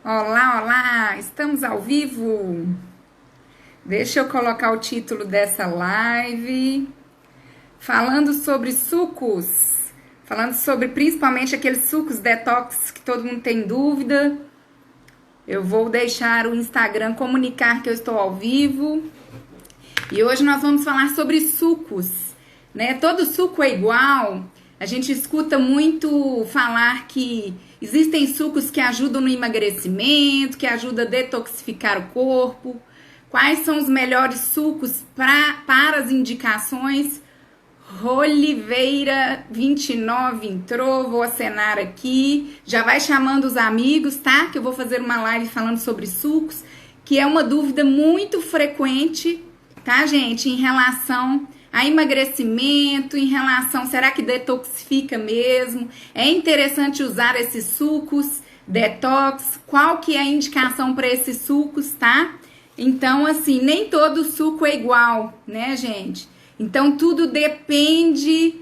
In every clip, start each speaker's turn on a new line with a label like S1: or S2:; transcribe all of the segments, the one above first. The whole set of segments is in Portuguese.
S1: Olá, olá! Estamos ao vivo. Deixa eu colocar o título dessa live. Falando sobre sucos. Falando sobre principalmente aqueles sucos detox que todo mundo tem dúvida. Eu vou deixar o Instagram comunicar que eu estou ao vivo. E hoje nós vamos falar sobre sucos, né? Todo suco é igual. A gente escuta muito falar que existem sucos que ajudam no emagrecimento, que ajudam a detoxificar o corpo. Quais são os melhores sucos para as indicações? Roliveira 29 entrou, vou acenar aqui. Já vai chamando os amigos, tá? Que eu vou fazer uma live falando sobre sucos, que é uma dúvida muito frequente, tá, gente? Em relação a emagrecimento, em relação, será que detoxifica mesmo? É interessante usar esses sucos detox? Qual que é a indicação para esses sucos, tá? Então, assim, nem todo suco é igual, né, gente? Então, tudo depende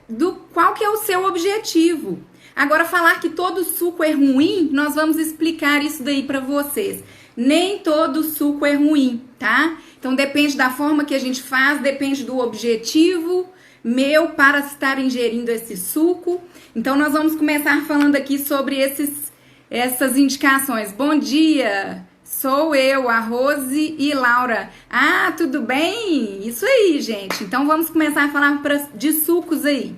S1: do qual que é o seu objetivo. Agora, falar que todo suco é ruim, nós vamos explicar isso daí para vocês. Nem todo suco é ruim, tá? Então, depende da forma que a gente faz, depende do objetivo meu para estar ingerindo esse suco. Então, nós vamos começar falando aqui sobre essas indicações. Bom dia! Sou eu, a Rose e Laura. Ah, tudo bem? Isso aí, gente. Então, vamos começar a falar de sucos aí.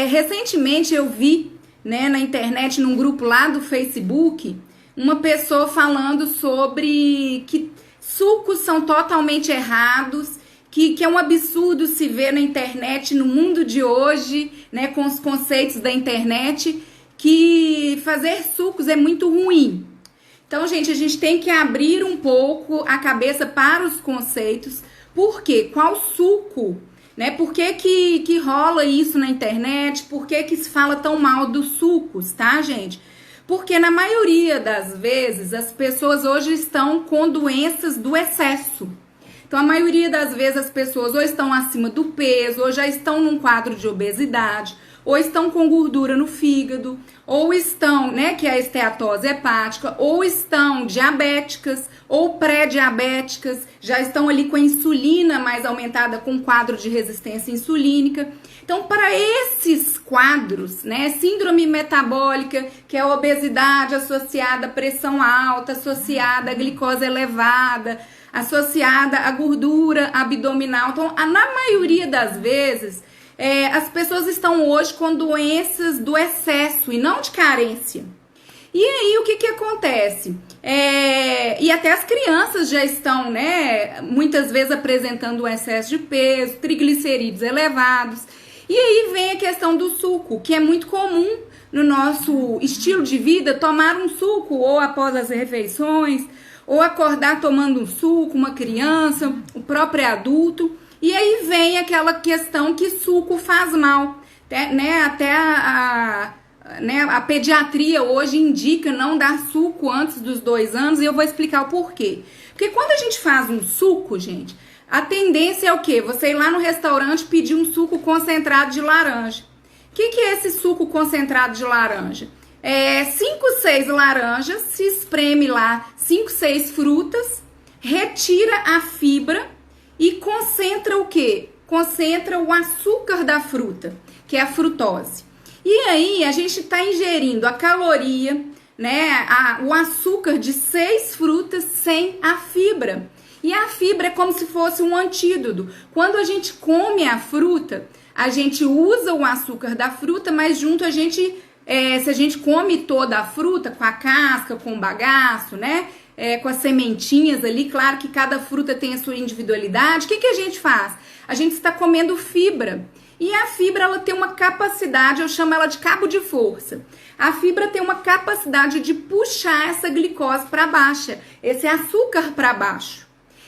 S1: Recentemente, eu vi, né, na internet, num grupo lá do Facebook, uma pessoa falando sobre que sucos são totalmente errados, que é um absurdo se ver na internet, no mundo de hoje, né, com os conceitos da internet, que fazer sucos é muito ruim. Então, gente, a gente tem que abrir um pouco a cabeça para os conceitos. Por quê? Qual suco? Né? Por que rola isso na internet? Por que se fala tão mal dos sucos, tá, gente? Porque na maioria das vezes as pessoas hoje estão com doenças do excesso. Então, a maioria das vezes as pessoas ou estão acima do peso, ou já estão num quadro de obesidade, ou estão com gordura no fígado, ou estão, né, que é a esteatose hepática, ou estão diabéticas, ou pré-diabéticas, já estão ali com a insulina mais aumentada, com quadro de resistência insulínica. Então, para esses quadros, né, síndrome metabólica, que é a obesidade associada à pressão alta, associada à glicose elevada, associada à gordura abdominal. Então, na maioria das vezes, as pessoas estão hoje com doenças do excesso e não de carência. E aí, o que acontece? E até as crianças já estão, né, muitas vezes apresentando um excesso de peso, triglicerídeos elevados. E aí vem a questão do suco, que é muito comum no nosso estilo de vida, tomar um suco ou após as refeições, ou acordar tomando um suco, uma criança, o próprio adulto. E aí vem aquela questão que suco faz mal, né? Até a pediatria hoje indica não dar suco antes dos 2 anos, e eu vou explicar o porquê. Porque quando a gente faz um suco, gente, a tendência é o quê? Você ir lá no restaurante pedir um suco concentrado de laranja. O que é esse suco concentrado de laranja? 5, 6 laranjas, se espreme lá 5, 6 frutas, retira a fibra e concentra o quê? Concentra o açúcar da fruta, que é a frutose. E aí a gente está ingerindo a caloria, né, o açúcar de 6 frutas sem a fibra. E a fibra é como se fosse um antídoto. Quando a gente come a fruta, a gente usa o açúcar da fruta, mas junto a gente, se a gente come toda a fruta, com a casca, com o bagaço, né, com as sementinhas ali, claro que cada fruta tem a sua individualidade, o que a gente faz? A gente está comendo fibra. E a fibra, ela tem uma capacidade, eu chamo ela de cabo de força. A fibra tem uma capacidade de puxar essa glicose para baixo, esse açúcar para baixo.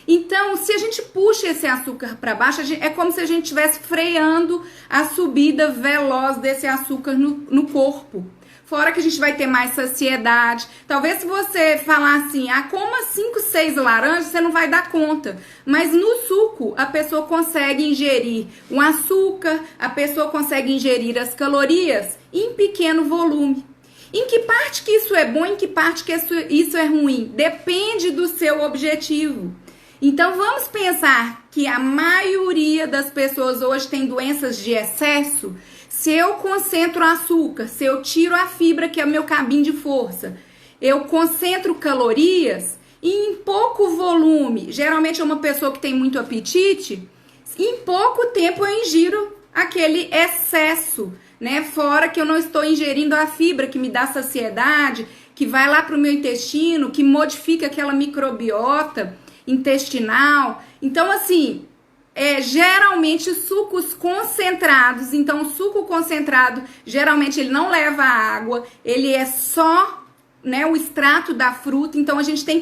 S1: Então, se a gente puxa esse açúcar para baixo, é como se a gente estivesse freando a subida veloz desse açúcar no corpo. Fora que a gente vai ter mais saciedade. Talvez se você falar assim, coma 5, 6 laranjas, você não vai dar conta. Mas no suco, a pessoa consegue ingerir o açúcar, a pessoa consegue ingerir as calorias em pequeno volume. Em que parte que isso é bom, em que parte que isso é ruim? Depende do seu objetivo. Então vamos pensar que a maioria das pessoas hoje tem doenças de excesso. Se eu concentro açúcar, se eu tiro a fibra, que é o meu cabinho de força, eu concentro calorias e em pouco volume, geralmente é uma pessoa que tem muito apetite, em pouco tempo eu ingiro aquele excesso, né? Fora que eu não estou ingerindo a fibra que me dá saciedade, que vai lá para o meu intestino, que modifica aquela microbiota intestinal. Então, assim, geralmente sucos concentrados. Então, o suco concentrado, geralmente ele não leva água, ele é só, né, o extrato da fruta. Então, a gente tem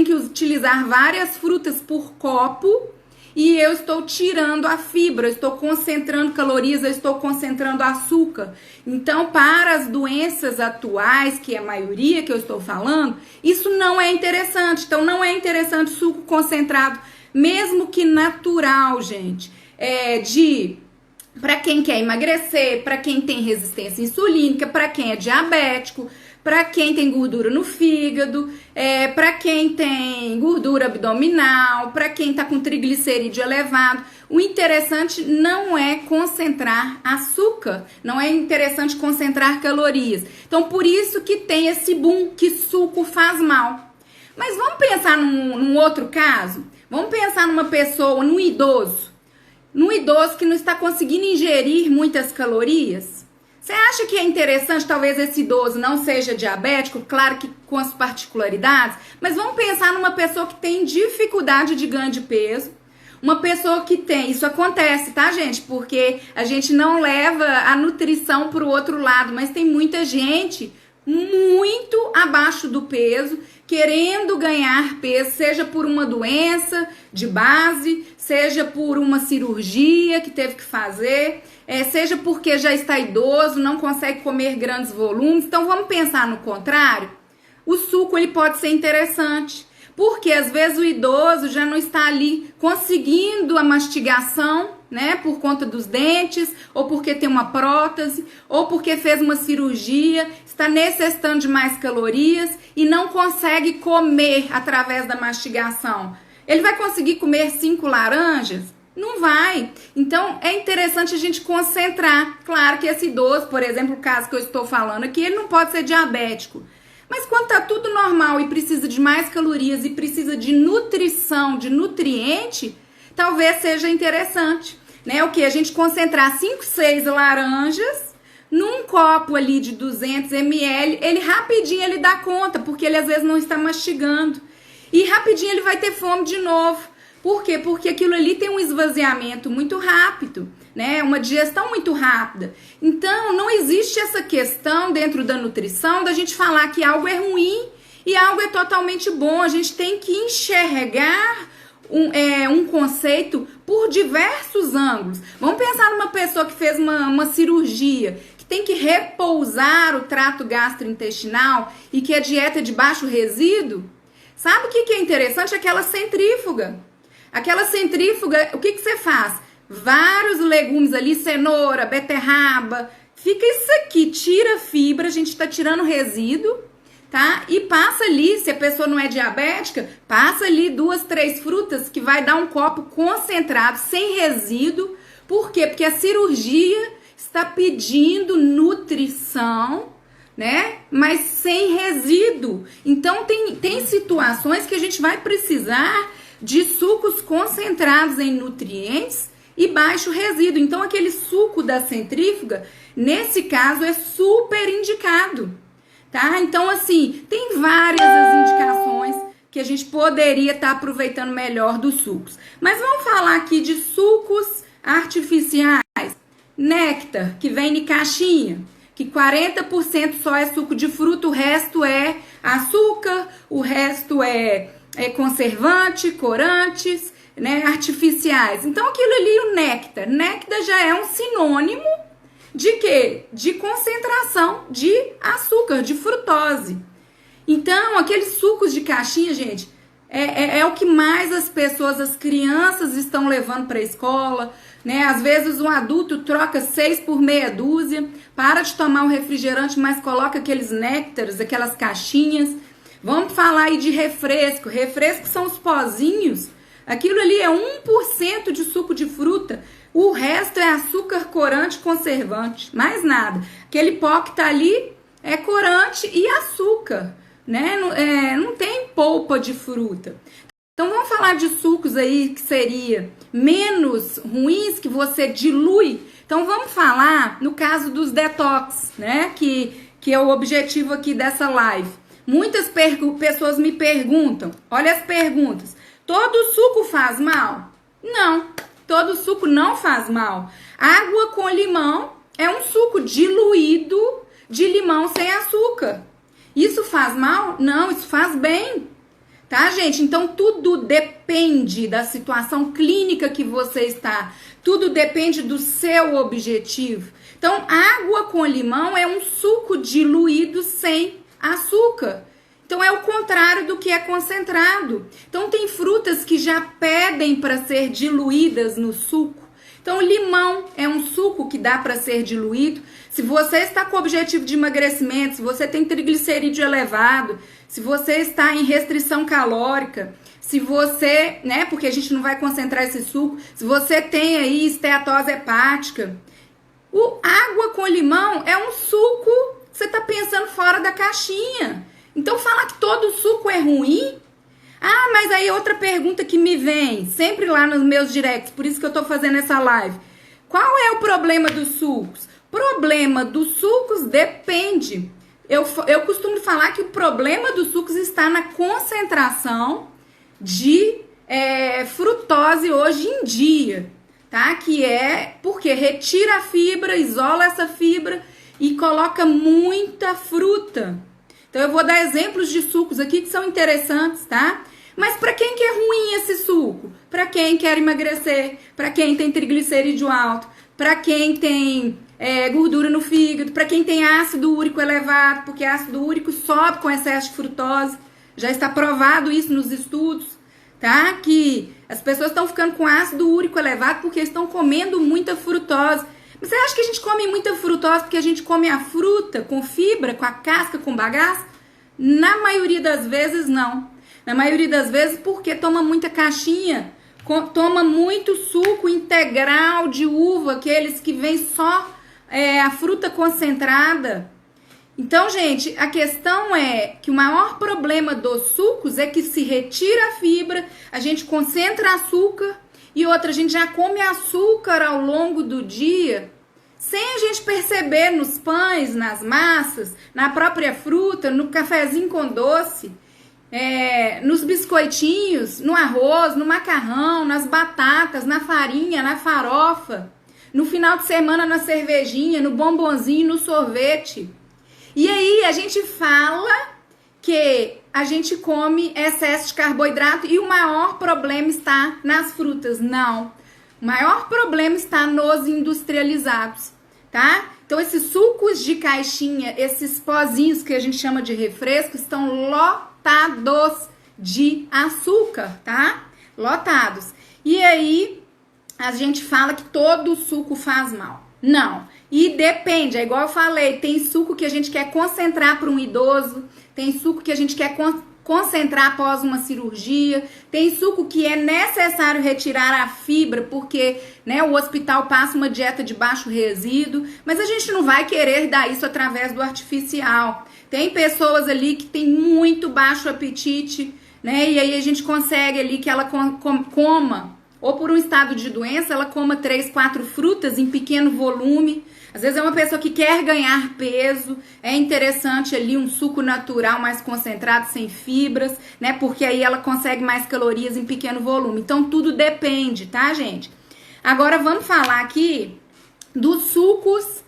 S1: que utilizar várias frutas por copo. E eu estou tirando a fibra, eu estou concentrando calorias, eu estou concentrando açúcar. Então, para as doenças atuais, que é a maioria que eu estou falando, isso não é interessante. Então, não é interessante suco concentrado, mesmo que natural, gente. Para quem quer emagrecer, para quem tem resistência insulínica, para quem é diabético, para quem tem gordura no fígado, para quem tem gordura abdominal, para quem está com triglicerídeo elevado. O interessante não é concentrar açúcar, não é interessante concentrar calorias. Então, por isso que tem esse boom que suco faz mal. Mas vamos pensar num outro caso? Vamos pensar numa pessoa, num idoso que não está conseguindo ingerir muitas calorias. Você acha que é interessante, talvez esse idoso não seja diabético, claro que com as particularidades, mas vamos pensar numa pessoa que tem dificuldade de ganho de peso, uma pessoa que tem, isso acontece, tá, gente? Porque a gente não leva a nutrição para o outro lado, mas tem muita gente muito abaixo do peso, querendo ganhar peso, seja por uma doença de base, seja por uma cirurgia que teve que fazer, seja porque já está idoso, não consegue comer grandes volumes. Então vamos pensar no contrário. O suco ele pode ser interessante, porque às vezes o idoso já não está ali conseguindo a mastigação, né, por conta dos dentes, ou porque tem uma prótese, ou porque fez uma cirurgia, está necessitando de mais calorias e não consegue comer através da mastigação. Ele vai conseguir comer 5 laranjas? Não vai. Então, é interessante a gente concentrar. Claro que esse idoso, por exemplo, o caso que eu estou falando aqui, ele não pode ser diabético. Mas quando tá tudo normal e precisa de mais calorias e precisa de nutrição, de nutriente, talvez seja interessante, né? O que? A gente concentrar 5, 6 laranjas num copo ali de 200 ml, ele rapidinho ele dá conta, porque ele às vezes não está mastigando. E rapidinho ele vai ter fome de novo. Por quê? Porque aquilo ali tem um esvaziamento muito rápido, né? Uma digestão muito rápida. Então, não existe essa questão dentro da nutrição da gente falar que algo é ruim e algo é totalmente bom. A gente tem que enxergar um conceito por diversos ângulos. Vamos pensar numa pessoa que fez uma cirurgia, que tem que repousar o trato gastrointestinal e que a dieta é de baixo resíduo. Sabe o que é interessante? Aquela centrífuga. Aquela centrífuga, o que você faz? Vários legumes ali, cenoura, beterraba, fica isso aqui, tira fibra, a gente está tirando resíduo, tá? E passa ali, se a pessoa não é diabética, passa ali 2, 3 frutas que vai dar um copo concentrado, sem resíduo. Por quê? Porque a cirurgia está pedindo nutrição, né? Mas sem resíduo. Então tem situações que a gente vai precisar de sucos concentrados em nutrientes e baixo resíduo. Então aquele suco da centrífuga, nesse caso, é super indicado, tá? Então assim, tem várias as indicações que a gente poderia estar aproveitando melhor dos sucos. Mas vamos falar aqui de sucos artificiais. Néctar, que vem em caixinha, que 40% só é suco de fruta, o resto é açúcar, o resto é conservante, corantes, né, artificiais. Então aquilo ali, o néctar. Néctar já é um sinônimo de quê? De concentração de açúcar, de frutose. Então aqueles sucos de caixinha, gente, é o que mais as pessoas, as crianças estão levando para a escola, né? Às vezes um adulto troca 6 por meia dúzia, para de tomar o refrigerante, mas coloca aqueles néctares, aquelas caixinhas. Vamos falar aí de refresco. Refresco são os pozinhos. Aquilo ali é 1% de suco de fruta. O resto é açúcar, corante, conservante. Mais nada. Aquele pó que tá ali é corante e açúcar, né? Não tem polpa de fruta. Então vamos falar de sucos aí que seria menos ruins, que você dilui. Então vamos falar no caso dos detox, né? Que é o objetivo aqui dessa live. Muitas pessoas me perguntam, olha as perguntas, todo suco faz mal? Não, todo suco não faz mal. Água com limão é um suco diluído de limão sem açúcar. Isso faz mal? Não, isso faz bem. Tá, gente? Então, tudo depende da situação clínica que você está. Tudo depende do seu objetivo. Então, água com limão é um suco diluído sem açúcar. Então, é o contrário do que é concentrado. Então, tem frutas que já pedem para ser diluídas no suco. Então, limão é um suco que dá para ser diluído. Se você está com o objetivo de emagrecimento, se você tem triglicerídeo elevado, se você está em restrição calórica, se você, né, porque a gente não vai concentrar esse suco, se você tem aí esteatose hepática, água com limão é um suco que você está pensando fora da caixinha. Então, falar que todo suco é ruim? Ah, mas aí outra pergunta que me vem, sempre lá nos meus directs, por isso que eu tô fazendo essa live. Qual é o problema dos sucos? Problema dos sucos depende. Eu costumo falar que o problema dos sucos está na concentração de frutose hoje em dia, tá? Que é porque retira a fibra, isola essa fibra e coloca muita fruta. Então eu vou dar exemplos de sucos aqui que são interessantes, tá? Mas para quem que é ruim esse suco? Para quem quer emagrecer, para quem tem triglicerídeo alto, para quem tem gordura no fígado, para quem tem ácido úrico elevado, porque ácido úrico sobe com excesso de frutose. Já está provado isso nos estudos, tá? Que as pessoas estão ficando com ácido úrico elevado porque estão comendo muita frutose. Mas você acha que a gente come muita frutose porque a gente come a fruta com fibra, com a casca, com bagaço? Na maioria das vezes, não. Na maioria das vezes, porque toma muita caixinha, toma muito suco integral de uva, aqueles que vem só a fruta concentrada. Então, gente, a questão é que o maior problema dos sucos é que se retira a fibra, a gente concentra açúcar e outra, a gente já come açúcar ao longo do dia, sem a gente perceber nos pães, nas massas, na própria fruta, no cafezinho com doce. Nos biscoitinhos, no arroz, no macarrão, nas batatas, na farinha, na farofa, no final de semana na cervejinha, no bombonzinho, no sorvete. E aí a gente fala que a gente come excesso de carboidrato e o maior problema está nas frutas. Não, o maior problema está nos industrializados, tá? Então esses sucos de caixinha, esses pozinhos que a gente chama de refresco, estão lotados de açúcar, tá? Lotados. E aí a gente fala que todo suco faz mal. Não. E depende, é igual eu falei, tem suco que a gente quer concentrar para um idoso, tem suco que a gente quer concentrar após uma cirurgia, tem suco que é necessário retirar a fibra porque, né, o hospital passa uma dieta de baixo resíduo, mas a gente não vai querer dar isso através do artificial. Tem pessoas ali que tem muito baixo apetite, né, e aí a gente consegue ali que ela coma, ou por um estado de doença, ela coma 3, 4 frutas em pequeno volume. Às vezes é uma pessoa que quer ganhar peso, é interessante ali um suco natural mais concentrado, sem fibras, né? Porque aí ela consegue mais calorias em pequeno volume. Então tudo depende, tá, gente? Agora vamos falar aqui dos sucos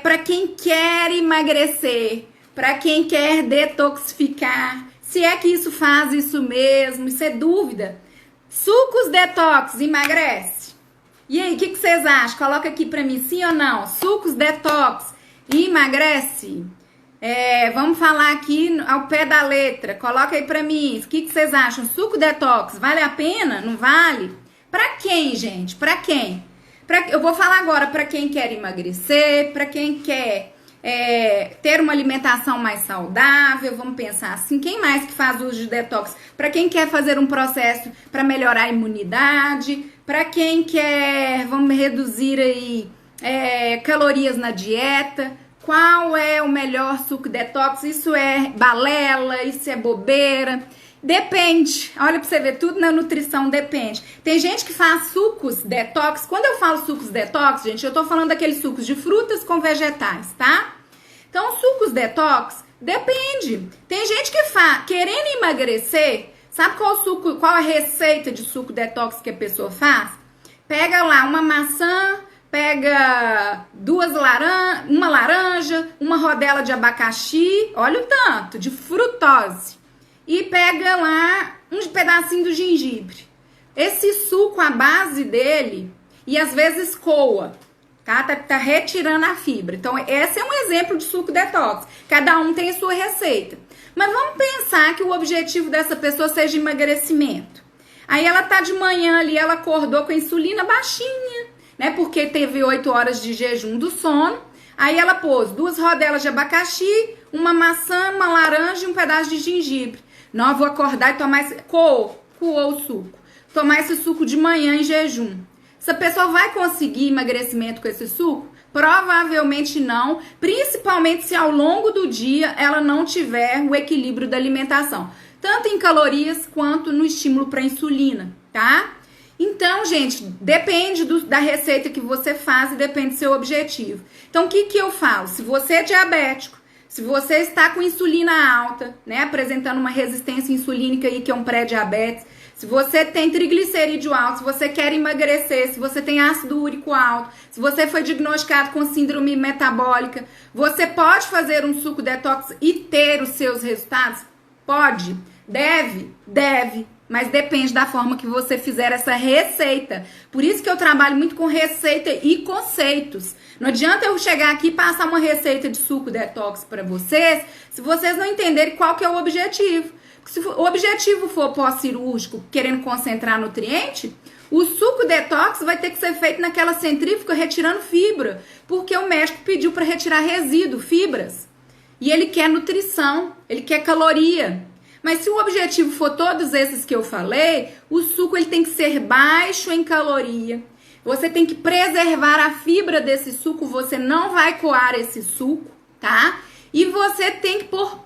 S1: para quem quer emagrecer, para quem quer detoxificar. Se é que isso faz isso mesmo, isso é dúvida. Sucos detox emagrece? E aí, o que vocês acham? Coloca aqui pra mim, sim ou não? Sucos detox emagrece? Vamos falar aqui ao pé da letra. Coloca aí pra mim. O que vocês acham? Suco detox vale a pena? Não vale? Pra quem, gente? Pra quem? Eu vou falar agora pra quem quer emagrecer, pra quem quer ter uma alimentação mais saudável. Vamos pensar assim. Quem mais que faz uso de detox? Pra quem quer fazer um processo pra melhorar a imunidade, pra quem quer, vamos reduzir aí calorias na dieta. Qual é o melhor suco detox? Isso é balela? Isso é bobeira? Depende. Olha pra você ver, tudo na nutrição depende. Tem gente que faz sucos detox. Quando eu falo sucos detox, gente, eu tô falando daqueles sucos de frutas com vegetais, tá? Então, sucos detox, depende. Tem gente que faz, querendo emagrecer, sabe qual a receita de suco detox que a pessoa faz? Pega lá uma maçã, pega uma laranja, uma rodela de abacaxi, olha o tanto, de frutose. E pega lá um pedacinho do gengibre. Esse suco, a base dele, e às vezes coa, tá? Tá retirando a fibra. Então, esse é um exemplo de suco detox. Cada um tem a sua receita. Mas vamos pensar que o objetivo dessa pessoa seja emagrecimento. Aí ela tá de manhã ali, ela acordou com a insulina baixinha, né? Porque teve 8 horas de jejum do sono. Aí ela pôs 2 rodelas de abacaxi, uma maçã, uma laranja e um pedaço de gengibre. Não, eu vou acordar e tomar esse... Coou o suco. Tomar esse suco de manhã em jejum. Essa pessoa vai conseguir emagrecimento com esse suco? Provavelmente não, principalmente se ao longo do dia ela não tiver o equilíbrio da alimentação. Tanto em calorias quanto no estímulo para insulina, tá? Então, gente, depende da receita que você faz e depende do seu objetivo. Então, o que eu falo? Se você é diabético, se você está com insulina alta, né, apresentando uma resistência insulínica aí, que é um pré-diabetes, se você tem triglicerídeo alto, se você quer emagrecer, se você tem ácido úrico alto, se você foi diagnosticado com síndrome metabólica, você pode fazer um suco detox e ter os seus resultados? Pode. Deve. Mas depende da forma que você fizer essa receita. Por isso que eu trabalho muito com receita e conceitos. Não adianta eu chegar aqui e passar uma receita de suco detox para vocês, se vocês não entenderem qual que é o objetivo. Se o objetivo for pós-cirúrgico, querendo concentrar nutriente, o suco detox vai ter que ser feito naquela centrífuga retirando fibra, porque o médico pediu para retirar resíduo, fibras. E ele quer nutrição, ele quer caloria. Mas se o objetivo for todos esses que eu falei, o suco ele tem que ser baixo em caloria. Você tem que preservar a fibra desse suco, você não vai coar esse suco, tá? E você tem que pôr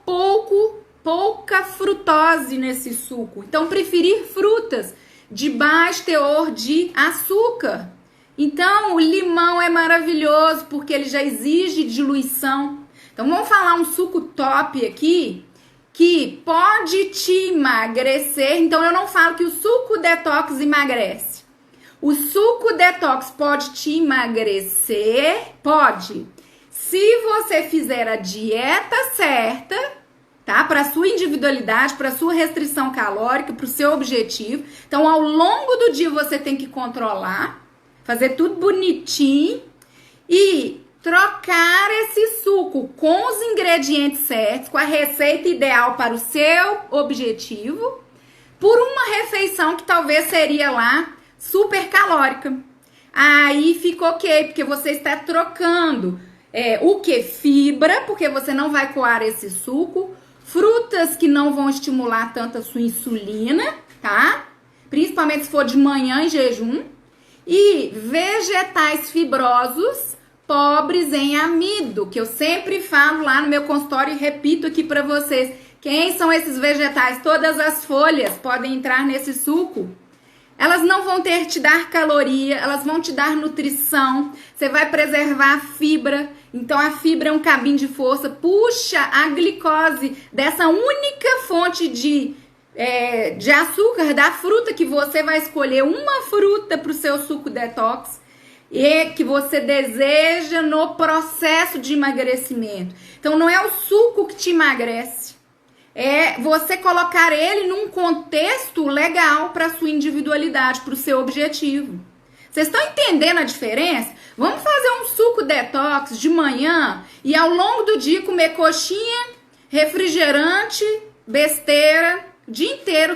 S1: pouca frutose nesse suco. Então, preferir frutas de baixo teor de açúcar. Então, o limão é maravilhoso porque ele já exige diluição. Então, vamos falar um suco top aqui que pode te emagrecer. Então, eu não falo que o suco detox emagrece. O suco detox pode te emagrecer? Pode. Se você fizer a dieta certa, tá? Para sua individualidade, para sua restrição calórica, para o seu objetivo. Então, ao longo do dia você tem que controlar, fazer tudo bonitinho e trocar esse suco com os ingredientes certos, com a receita ideal para o seu objetivo, por uma refeição que talvez seria lá super calórica. Aí fica ok, porque você está trocando o que? Fibra, porque você não vai coar esse suco, frutas que não vão estimular tanto a sua insulina, tá? Principalmente se for de manhã em jejum, e vegetais fibrosos, pobres em amido, que eu sempre falo lá no meu consultório e repito aqui para vocês. Quem são esses vegetais? Todas as folhas podem entrar nesse suco. Elas não vão te dar caloria, elas vão te dar nutrição, você vai preservar a fibra. Então a fibra é um cabinho de força, puxa a glicose dessa única fonte de açúcar da fruta que você vai escolher, uma fruta para o seu suco detox e que você deseja no processo de emagrecimento. Então não é o suco que te emagrece, é você colocar ele num contexto legal para sua individualidade, para o seu objetivo. Vocês estão entendendo a diferença? Vamos fazer um suco detox de manhã e ao longo do dia comer coxinha, refrigerante, besteira, o dia inteiro,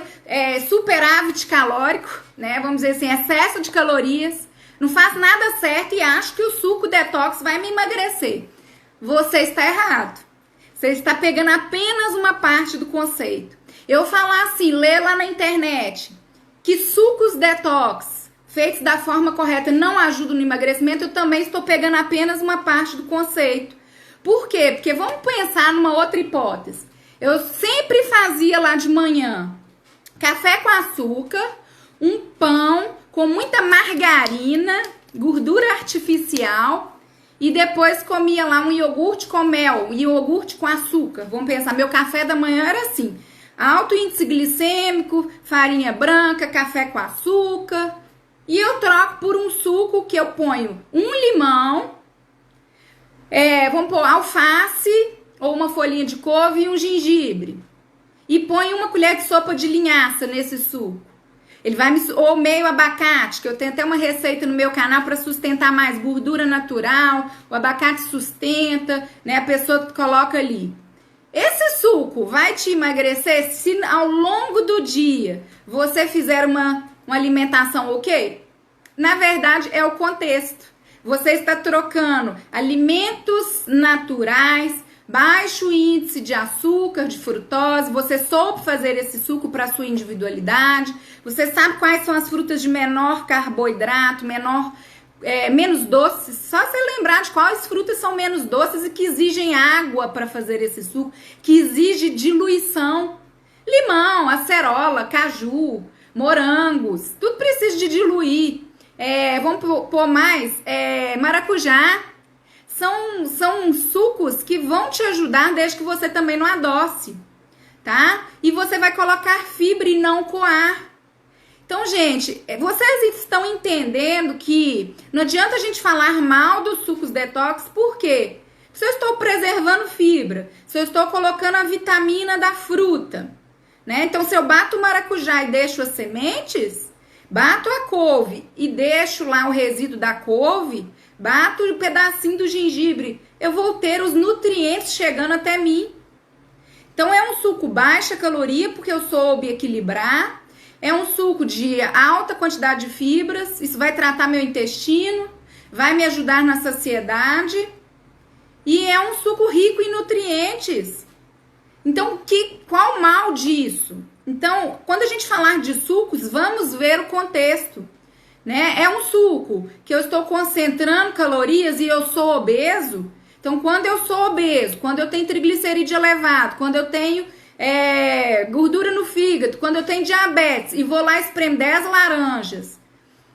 S1: superávit calórico, né? Vamos dizer assim, excesso de calorias. Não faz nada certo e acho que o suco detox vai me emagrecer. Você está errado. Você está pegando apenas uma parte do conceito. Eu falar assim, ler lá na internet que sucos detox feitos da forma correta não ajudam no emagrecimento, eu também estou pegando apenas uma parte do conceito. Por quê? Porque vamos pensar numa outra hipótese. Eu sempre fazia lá de manhã café com açúcar, um pão com muita margarina, gordura artificial e depois comia lá um iogurte com mel e iogurte com açúcar. Vamos pensar, meu café da manhã era assim, alto índice glicêmico, farinha branca, café com açúcar. E eu troco por um suco que eu ponho um limão, vamos pôr alface ou uma folhinha de couve e um gengibre. E ponho uma colher de sopa de linhaça nesse suco. Ele vai ou meio abacate, que eu tenho até uma receita no meu canal para sustentar mais gordura natural. O abacate sustenta, né? A pessoa coloca ali. Esse suco vai te emagrecer se ao longo do dia você fizer uma alimentação ok? Na verdade, é o contexto. Você está trocando alimentos naturais, baixo índice de açúcar, de frutose. Você soube fazer esse suco para sua individualidade. Você sabe quais são as frutas de menor carboidrato, menos doces. Só você lembrar de quais frutas são menos doces e que exigem água para fazer esse suco, que exige diluição. Limão, acerola, caju, morangos, tudo precisa de diluir. Vamos pôr mais maracujá. São sucos que vão te ajudar desde que você também não adoce, tá? E você vai colocar fibra e não coar. Então, gente, vocês estão entendendo que não adianta a gente falar mal dos sucos detox, por quê? Se eu estou preservando fibra, se eu estou colocando a vitamina da fruta, né? Então, se eu bato o maracujá e deixo as sementes, bato a couve e deixo lá o resíduo da couve, bato um pedacinho do gengibre, eu vou ter os nutrientes chegando até mim. Então, é um suco baixa caloria, porque eu soube equilibrar. É um suco de alta quantidade de fibras, isso vai tratar meu intestino, vai me ajudar na saciedade. E é um suco rico em nutrientes. Então, qual o mal disso? Então, quando a gente falar de sucos, vamos ver o contexto, né? É um suco que eu estou concentrando calorias e eu sou obeso. Então, quando eu sou obeso, quando eu tenho triglicerídeo elevado, quando eu tenho gordura no fígado, quando eu tenho diabetes e vou lá e espremo 10 laranjas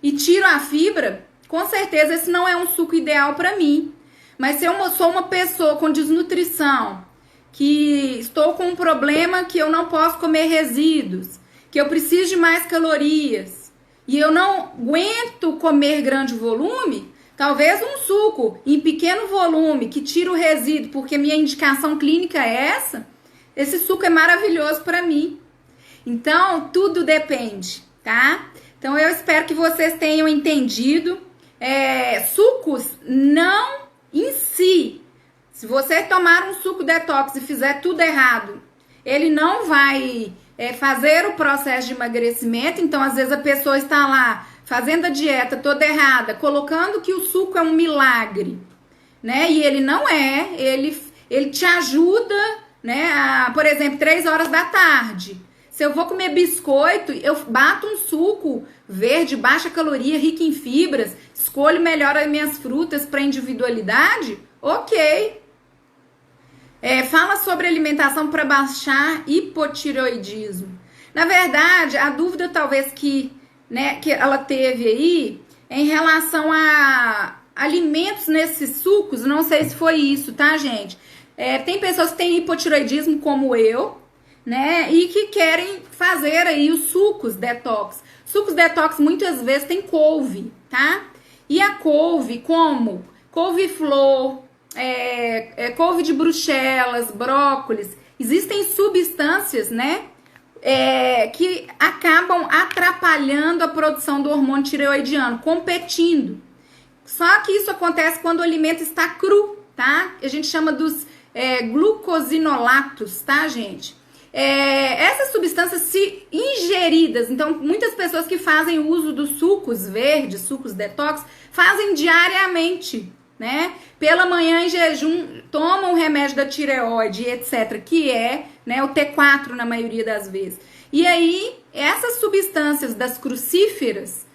S1: e tiro a fibra, com certeza esse não é um suco ideal para mim. Mas se eu sou uma pessoa com desnutrição, que estou com um problema que eu não posso comer resíduos, que eu preciso de mais calorias e eu não aguento comer grande volume, talvez um suco em pequeno volume que tira o resíduo, porque minha indicação clínica é essa, esse suco é maravilhoso para mim. Então, tudo depende, tá? Então, eu espero que vocês tenham entendido. Sucos não em si. Se você tomar um suco detox e fizer tudo errado, ele não vai fazer o processo de emagrecimento. Então, às vezes, a pessoa está lá fazendo a dieta toda errada, colocando que o suco é um milagre, né? E ele não é. Ele te ajuda, né? Por exemplo, 3 horas da tarde. Se eu vou comer biscoito, eu bato um suco verde, baixa caloria, rico em fibras, escolho melhor as minhas frutas para individualidade, ok. Fala sobre alimentação para baixar hipotireoidismo. Na verdade, a dúvida talvez que ela teve aí é em relação a alimentos nesses sucos, não sei se foi isso, tá, gente? Tem pessoas que têm hipotireoidismo como eu, né? E que querem fazer aí os sucos detox. Sucos detox muitas vezes tem couve, tá? E a couve, como couve-flor, couve de Bruxelas, brócolis, existem substâncias, né? que acabam atrapalhando a produção do hormônio tireoidiano, competindo. Só que isso acontece quando o alimento está cru, tá? A gente chama dos glucosinolatos, tá, gente? Essas substâncias, se ingeridas, então muitas pessoas que fazem uso dos sucos verdes, sucos detox, fazem diariamente, né? Pela manhã em jejum, tomam remédio da tireoide, etc., que é, né, o T4 na maioria das vezes. E aí, essas substâncias das crucíferas,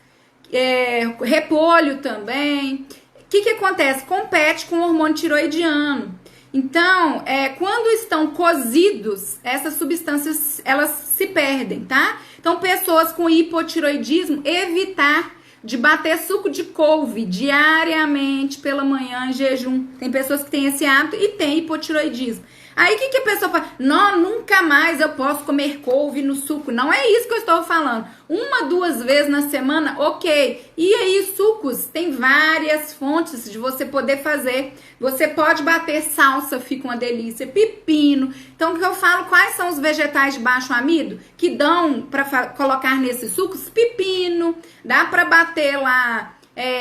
S1: repolho também, o que acontece? Compete com o hormônio tireoidiano. Então, quando estão cozidos, essas substâncias, elas se perdem, tá? Então, pessoas com hipotireoidismo, evitar de bater suco de couve diariamente pela manhã em jejum. Tem pessoas que têm esse hábito e tem hipotireoidismo. Aí, o que a pessoa fala? Não, nunca mais eu posso comer couve no suco. Não é isso que eu estou falando. 1, 2 vezes na semana, ok. E aí, sucos, tem várias fontes de você poder fazer. Você pode bater salsa, fica uma delícia. Pepino. Então, o que eu falo, quais são os vegetais de baixo amido que dão para colocar nesses sucos? Pepino. Dá para bater lá...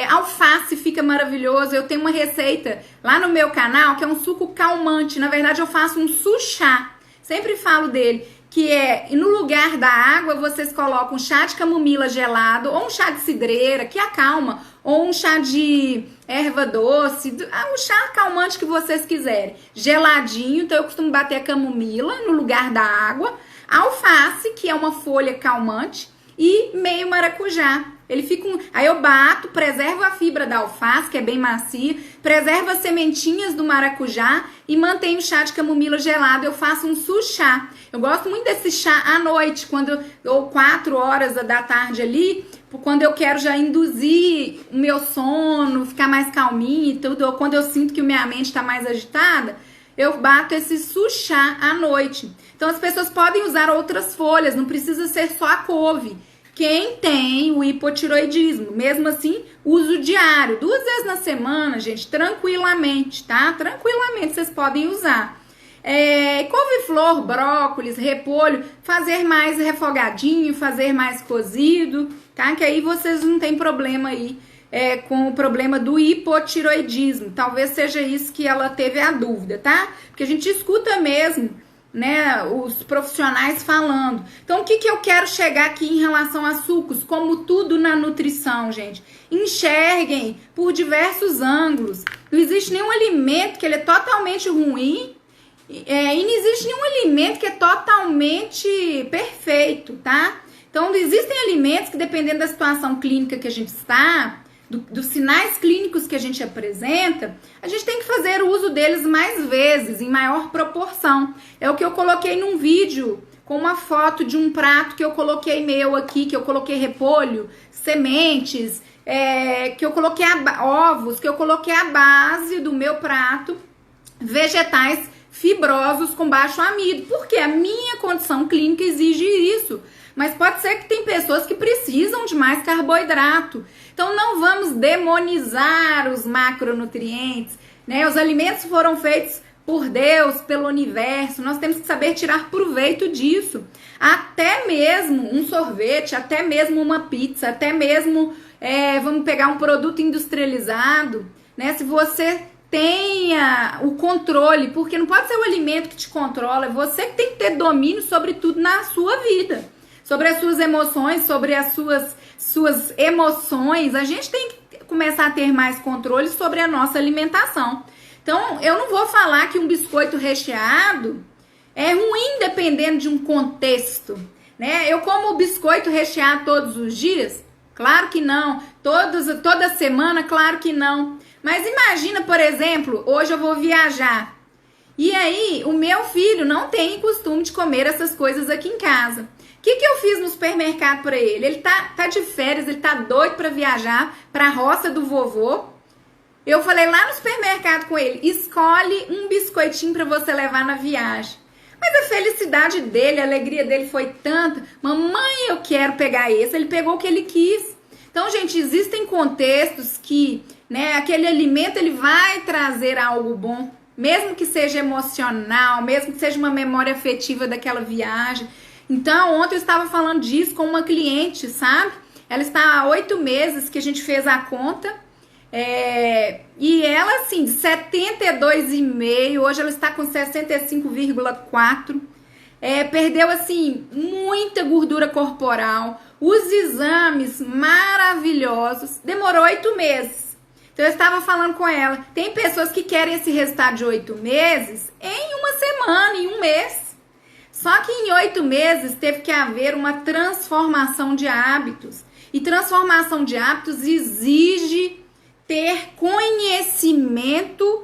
S1: alface fica maravilhoso. Eu tenho uma receita lá no meu canal que é um suco calmante. Na verdade, eu faço um suchá. Sempre falo dele. Que no lugar da água, vocês colocam um chá de camomila gelado, ou um chá de cidreira, que acalma, ou um chá de erva doce, um chá calmante que vocês quiserem. Geladinho, então eu costumo bater a camomila no lugar da água, alface, que é uma folha calmante, e meio maracujá. Ele fica Aí eu bato, preservo a fibra da alface, que é bem macia, preservo as sementinhas do maracujá e mantenho o chá de camomila gelado. Eu faço um suchá. Eu gosto muito desse chá à noite, ou 4 horas da tarde ali, quando eu quero já induzir o meu sono, ficar mais calminho e tudo, ou quando eu sinto que minha mente está mais agitada, eu bato esse suchá à noite. Então as pessoas podem usar outras folhas, não precisa ser só a couve. Quem tem o hipotireoidismo, mesmo assim, uso diário, 2 vezes na semana, gente, tranquilamente, tá? Tranquilamente vocês podem usar. Couve-flor, brócolis, repolho, fazer mais refogadinho, fazer mais cozido, tá? Que aí vocês não tem problema aí com o problema do hipotireoidismo. Talvez seja isso que ela teve a dúvida, tá? Porque a gente escuta mesmo, né, os profissionais falando. Então, o que eu quero chegar aqui em relação a sucos? Como tudo na nutrição, gente. Enxerguem por diversos ângulos. Não existe nenhum alimento que ele é totalmente ruim e não existe nenhum alimento que é totalmente perfeito, tá? Então, existem alimentos que, dependendo da situação clínica que a gente está, dos sinais clínicos que a gente apresenta, a gente tem que fazer o uso deles mais vezes, em maior proporção. É o que eu coloquei num vídeo, com uma foto de um prato que eu coloquei meu aqui, que eu coloquei repolho, sementes, que eu coloquei ovos, que eu coloquei a base do meu prato, vegetais fibrosos com baixo amido, porque a minha condição clínica exige isso. Mas pode ser que tem pessoas que precisam de mais carboidrato. Então não vamos demonizar os macronutrientes, né? Os alimentos foram feitos por Deus, pelo universo. Nós temos que saber tirar proveito disso. Até mesmo um sorvete, até mesmo uma pizza, até mesmo, vamos pegar um produto industrializado, né? Se você tenha o controle, porque não pode ser o alimento que te controla, é você que tem que ter domínio sobre tudo na sua vida. Sobre as suas emoções, sobre as suas emoções, a gente tem que começar a ter mais controle sobre a nossa alimentação. Então, eu não vou falar que um biscoito recheado é ruim dependendo de um contexto, né? Eu como biscoito recheado todos os dias? Claro que não. Toda semana? Claro que não. Mas imagina, por exemplo, hoje eu vou viajar. E aí, o meu filho não tem costume de comer essas coisas aqui em casa. O que eu fiz no supermercado para ele? Ele tá de férias, ele tá doido para viajar para a roça do vovô. Eu falei lá no supermercado com ele, escolhe um biscoitinho para você levar na viagem. Mas a felicidade dele, a alegria dele foi tanta. Mamãe, eu quero pegar esse. Ele pegou o que ele quis. Então, gente, existem contextos que, né, aquele alimento ele vai trazer algo bom, mesmo que seja emocional, mesmo que seja uma memória afetiva daquela viagem. Então, ontem eu estava falando disso com uma cliente, sabe? Ela está há 8 meses que a gente fez a conta. E ela, assim, de 72,5, hoje ela está com 65,4. Perdeu, assim, muita gordura corporal. Os exames maravilhosos. Demorou 8 meses. Então, eu estava falando com ela. Tem pessoas que querem esse resultado de 8 meses em uma semana, em um mês. Só que em 8 meses teve que haver uma transformação de hábitos. E transformação de hábitos exige ter conhecimento,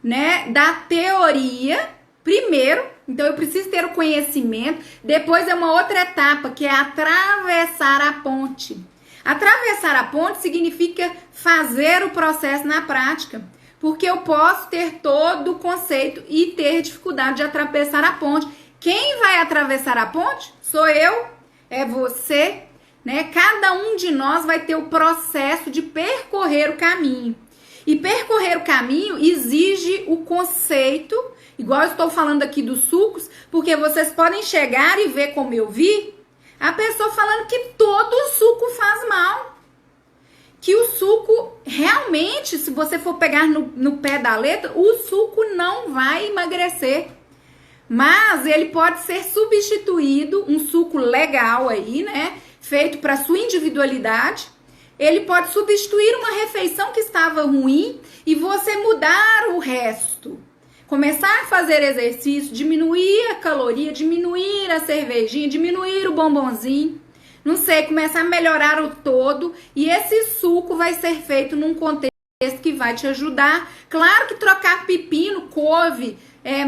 S1: né, da teoria primeiro. Então eu preciso ter o conhecimento. Depois é uma outra etapa, que é atravessar a ponte. Atravessar a ponte significa fazer o processo na prática. Porque eu posso ter todo o conceito e ter dificuldade de atravessar a ponte. Quem vai atravessar a ponte? Sou eu, é você, né? Cada um de nós vai ter o processo de percorrer o caminho. E percorrer o caminho exige o conceito, igual eu estou falando aqui dos sucos, porque vocês podem chegar e ver como eu vi, a pessoa falando que todo suco faz mal. Que o suco, realmente, se você for pegar no pé da letra, o suco não vai emagrecer. Mas ele pode ser substituído, um suco legal aí, né? Feito para sua individualidade. Ele pode substituir uma refeição que estava ruim e você mudar o resto. Começar a fazer exercício, diminuir a caloria, diminuir a cervejinha, diminuir o bombonzinho. Não sei, começar a melhorar o todo. E esse suco vai ser feito num contexto que vai te ajudar. Claro que trocar pepino, couve,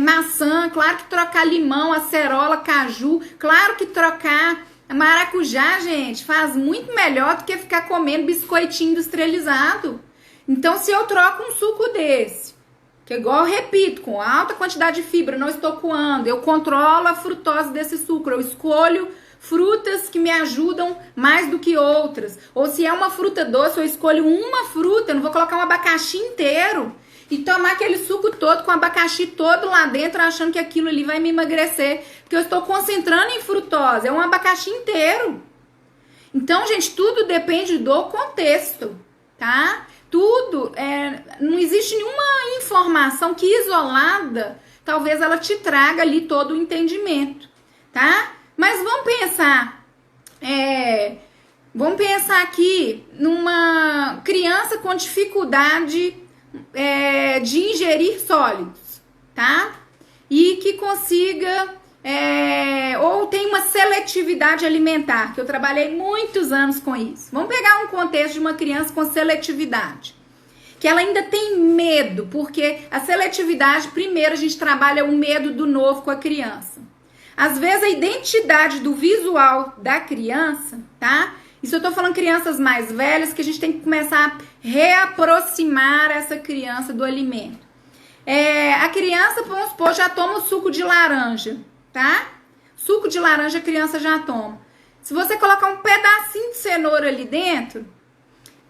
S1: maçã, claro que trocar limão, acerola, caju, claro que trocar maracujá, gente, faz muito melhor do que ficar comendo biscoitinho industrializado. Então, se eu troco um suco desse, que igual eu repito, com alta quantidade de fibra, não estou coando, eu controlo a frutose desse suco, eu escolho frutas que me ajudam mais do que outras. Ou se é uma fruta doce, eu escolho uma fruta, eu não vou colocar um abacaxi inteiro e tomar aquele suco todo com o abacaxi todo lá dentro, achando que aquilo ali vai me emagrecer, porque eu estou concentrando em frutose, é um abacaxi inteiro. Então, gente, tudo depende do contexto, tá? Tudo, não existe nenhuma informação que isolada, talvez ela te traga ali todo o entendimento, tá? Mas vamos pensar aqui numa criança com dificuldade de ingerir sólidos, tá? E que consiga, ou tem uma seletividade alimentar, que eu trabalhei muitos anos com isso. Vamos pegar um contexto de uma criança com seletividade, que ela ainda tem medo, porque a seletividade, primeiro a gente trabalha o medo do novo com a criança. Às vezes a identidade do visual da criança, tá? Isso eu tô falando crianças mais velhas, que a gente tem que começar a reaproximar essa criança do alimento. A criança, vamos supor, já toma o suco de laranja, tá? Suco de laranja a criança já toma. Se você colocar um pedacinho de cenoura ali dentro,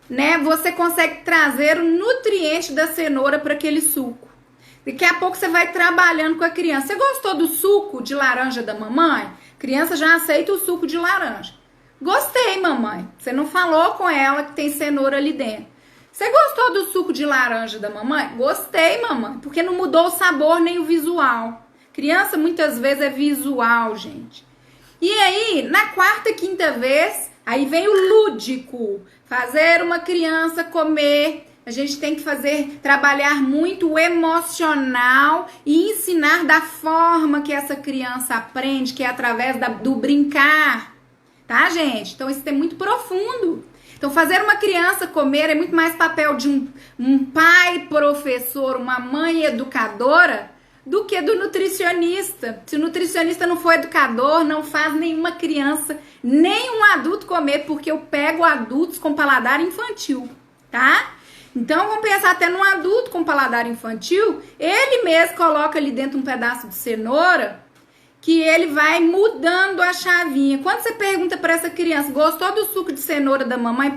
S1: né, você consegue trazer o nutriente da cenoura para aquele suco. Daqui a pouco você vai trabalhando com a criança. Você gostou do suco de laranja da mamãe? A criança já aceita o suco de laranja. Gostei, mamãe. Você não falou com ela que tem cenoura ali dentro. Você gostou do suco de laranja da mamãe? Gostei, mamãe. Porque não mudou o sabor nem o visual. Criança muitas vezes é visual, gente. E aí, na quarta, quinta vez, aí vem o lúdico. Fazer uma criança comer. A gente tem que trabalhar muito o emocional e ensinar da forma que essa criança aprende, que é através do brincar, tá, gente? Então, isso é muito profundo. Então, fazer uma criança comer é muito mais papel de um pai professor, uma mãe educadora, do que do nutricionista. Se o nutricionista não for educador, não faz nenhuma criança, nem um adulto comer, porque eu pego adultos com paladar infantil, tá? Então, vamos pensar até num adulto com paladar infantil, ele mesmo coloca ali dentro um pedaço de cenoura, que ele vai mudando a chavinha. Quando você pergunta para essa criança, gostou do suco de cenoura da mamãe?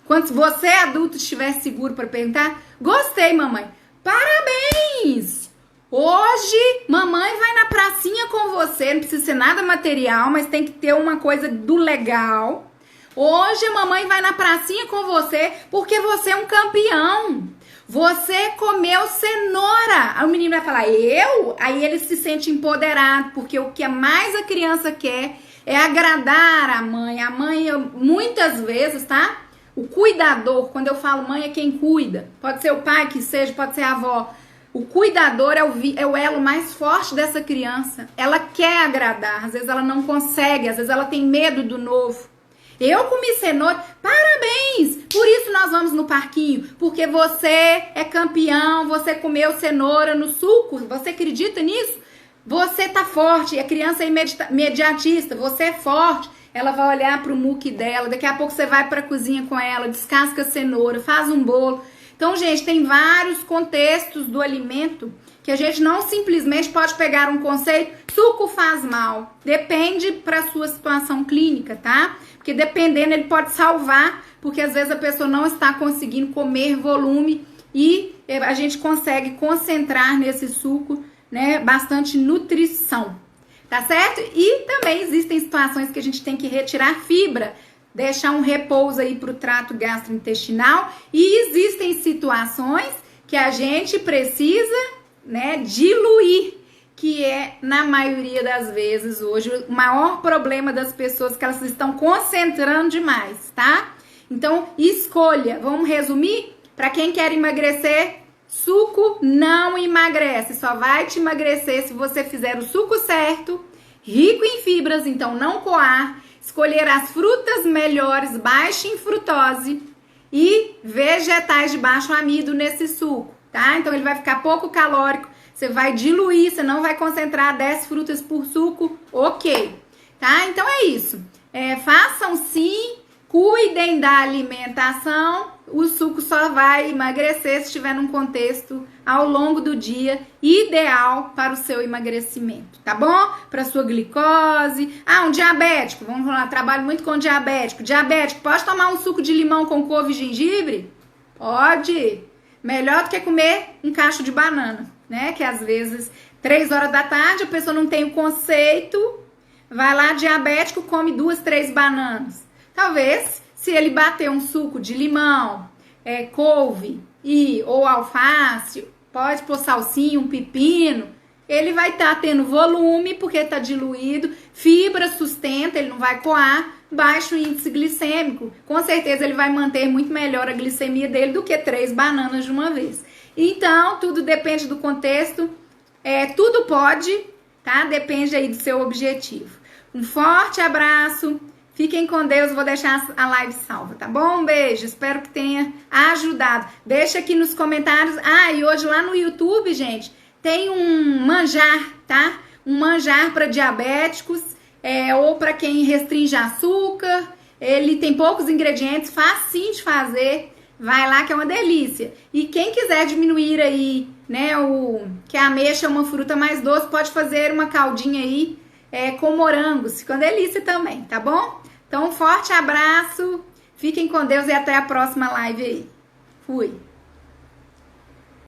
S1: Quando você, adulto, estiver seguro para perguntar, gostei, mamãe. Parabéns! Hoje, mamãe vai na pracinha com você, não precisa ser nada material, mas tem que ter uma coisa do legal. Hoje a mamãe vai na pracinha com você porque você é um campeão. Você comeu cenoura. Aí o menino vai falar, eu? Aí ele se sente empoderado, porque o que mais a criança quer é agradar a mãe. A mãe, muitas vezes, tá? O cuidador, quando eu falo mãe, é quem cuida. Pode ser o pai que seja, pode ser a avó. O cuidador é o elo mais forte dessa criança. Ela quer agradar, às vezes ela não consegue, às vezes ela tem medo do novo. Eu comi cenoura, parabéns! Por isso nós vamos no parquinho, porque você é campeão, você comeu cenoura no suco, você acredita nisso? Você tá forte, a criança é imediatista, você é forte, ela vai olhar pro muque dela, daqui a pouco você vai pra cozinha com ela, descasca a cenoura, faz um bolo. Então, gente, tem vários contextos do alimento que a gente não simplesmente pode pegar um conceito, suco faz mal. Depende para sua situação clínica, tá? Porque dependendo, ele pode salvar, porque às vezes a pessoa não está conseguindo comer volume e a gente consegue concentrar nesse suco, né, bastante nutrição, tá certo? E também existem situações que a gente tem que retirar fibra, deixar um repouso aí para o trato gastrointestinal, e existem situações que a gente precisa, né, diluir, que é, na maioria das vezes, hoje, o maior problema das pessoas, que elas estão concentrando demais, tá? Então, escolha. Vamos resumir? Para quem quer emagrecer, suco não emagrece, só vai te emagrecer se você fizer o suco certo, rico em fibras, então não coar, escolher as frutas melhores, baixo em frutose e vegetais de baixo amido nesse suco, tá? Então ele vai ficar pouco calórico, você vai diluir, você não vai concentrar 10 frutas por suco, ok, tá? Então é isso, façam sim, cuidem da alimentação, o suco só vai emagrecer se estiver num contexto ao longo do dia ideal para o seu emagrecimento, tá bom? Para sua glicose. Ah, um diabético, vamos lá, trabalho muito com diabético. Diabético, pode tomar um suco de limão com couve e gengibre? Pode. Melhor do que comer um cacho de banana, né? Que às vezes, 3 horas da tarde, a pessoa não tem o conceito, vai lá diabético, come 2, 3 bananas. Talvez, se ele bater um suco de limão, couve ou alface, pode pôr salsinha, um pepino, ele vai estar tendo volume porque está diluído, fibra sustenta, ele não vai coar, baixo índice glicêmico. Com certeza ele vai manter muito melhor a glicemia dele do que 3 bananas de uma vez. Então, tudo depende do contexto, tudo pode, tá? Depende aí do seu objetivo. Um forte abraço. Fiquem com Deus, vou deixar a live salva, tá bom? Um beijo, espero que tenha ajudado. Deixa aqui nos comentários. Ah, e hoje lá no YouTube, gente, tem um manjar, tá? Um manjar para diabéticos, ou para quem restringe açúcar. Ele tem poucos ingredientes, facinho de fazer. Vai lá que é uma delícia. E quem quiser diminuir aí, né, que a ameixa é uma fruta mais doce, pode fazer uma caldinha aí com morangos. Fica uma delícia também, tá bom? Então, um forte abraço, fiquem com Deus e até a próxima live aí. Fui!